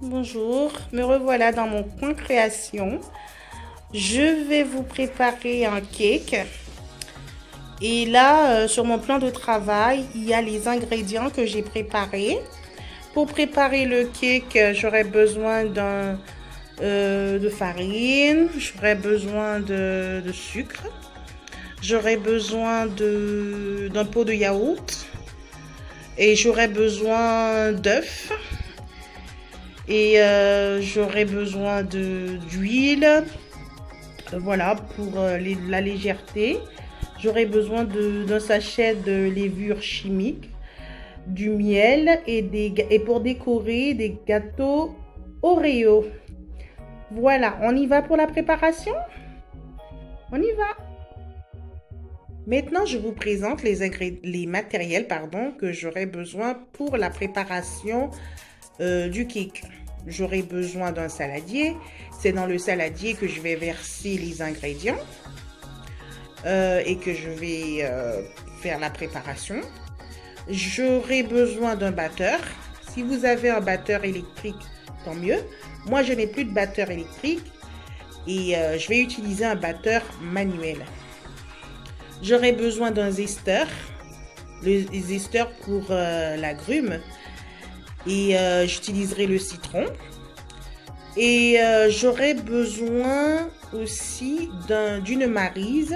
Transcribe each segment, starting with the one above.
Bonjour, me revoilà dans mon coin création. Je vais vous préparer un cake. Et là, sur mon plan de travail, il y a les ingrédients que j'ai préparés. Pour préparer le cake, j'aurai besoin de farine, j'aurai besoin de sucre, j'aurai besoin d'un pot de yaourt et j'aurai besoin d'œufs. Et j'aurai besoin d'huile, voilà, pour la légèreté. J'aurai besoin d'un sachet de levure chimique, du miel et pour décorer des gâteaux Oreo. Voilà, on y va pour la préparation? On y va. Maintenant, je vous présente les matériels que j'aurai besoin pour la préparation du cake. J'aurai besoin d'un saladier. C'est dans le saladier que je vais verser les ingrédients et que je vais faire la préparation. J'aurai besoin d'un batteur. Si vous avez un batteur électrique, tant mieux. Moi, je n'ai plus de batteur électrique et je vais utiliser un batteur manuel. J'aurai besoin d'un zesteur. Le zesteur pour l'agrumes. Et j'utiliserai le citron. Et j'aurai besoin aussi d'une maryse.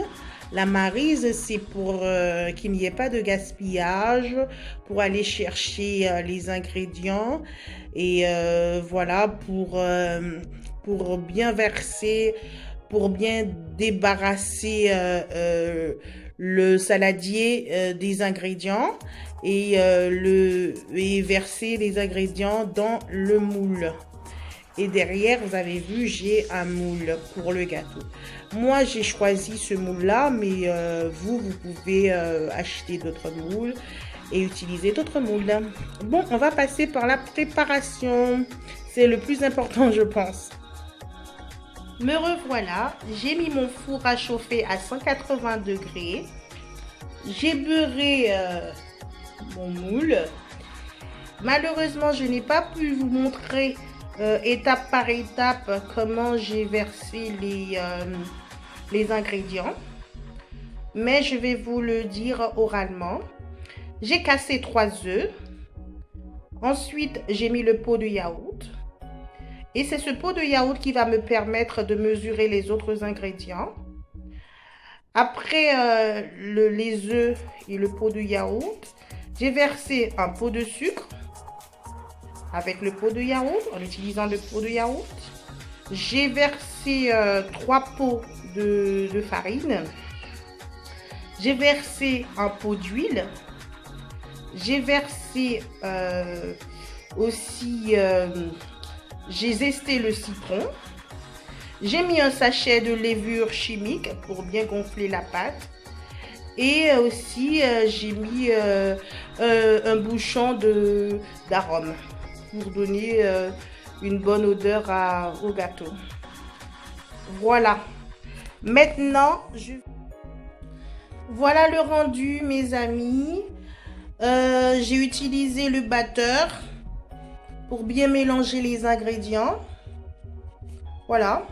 La maryse, c'est pour qu'il n'y ait pas de gaspillage, pour aller chercher les ingrédients. Et voilà, pour bien verser, pour bien débarrasser le saladier des ingrédients et verser les ingrédients dans le moule. Et derrière, vous avez vu, j'ai un moule pour le gâteau. Moi, j'ai choisi ce moule-là, mais vous pouvez acheter d'autres moules et utiliser d'autres moules. Bon, on va passer par la préparation. C'est le plus important, je pense. Me revoilà, j'ai mis mon four à chauffer à 180 degrés. J'ai beurré mon moule. Malheureusement, je n'ai pas pu vous montrer étape par étape comment j'ai versé les ingrédients. Mais je vais vous le dire oralement. J'ai cassé 3 œufs. Ensuite, j'ai mis le pot de yaourt. Et c'est ce pot de yaourt qui va me permettre de mesurer les autres ingrédients. Après les œufs et le pot de yaourt, j'ai versé un pot de sucre avec le pot de yaourt, en utilisant le pot de yaourt. J'ai versé 3 pots de farine. J'ai versé un pot d'huile. J'ai versé aussi, j'ai zesté le citron. J'ai mis un sachet de levure chimique pour bien gonfler la pâte. Et aussi, j'ai mis un bouchon d'arôme pour donner une bonne odeur au gâteau. Voilà. Maintenant, voilà le rendu, mes amis. J'ai utilisé le batteur pour bien mélanger les ingrédients. Voilà.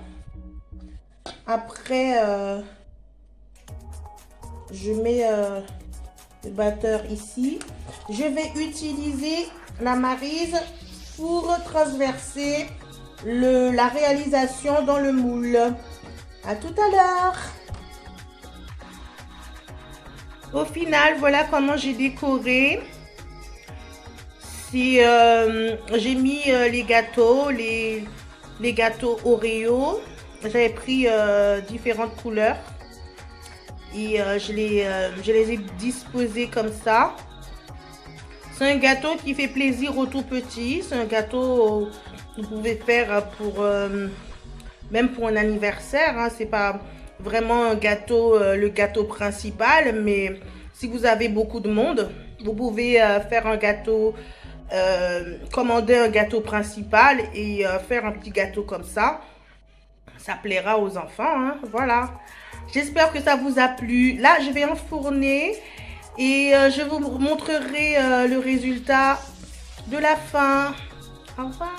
Après, je mets le batteur ici. Je vais utiliser la maryse pour transverser la réalisation dans le moule. À tout à l'heure. Au final, voilà comment j'ai décoré. J'ai mis les gâteaux, les gâteaux Oreo. J'avais pris différentes couleurs et je les ai disposés comme ça. C'est un gâteau qui fait plaisir aux tout petits. C'est un gâteau que vous pouvez faire même pour un anniversaire. Hein. C'est pas vraiment un gâteau, le gâteau principal, mais si vous avez beaucoup de monde, vous pouvez faire un gâteau, commander un gâteau principal et faire un petit gâteau comme ça. Ça plaira aux enfants, hein. Voilà. J'espère que ça vous a plu. Là, je vais enfourner et je vous montrerai le résultat de la fin. Au revoir.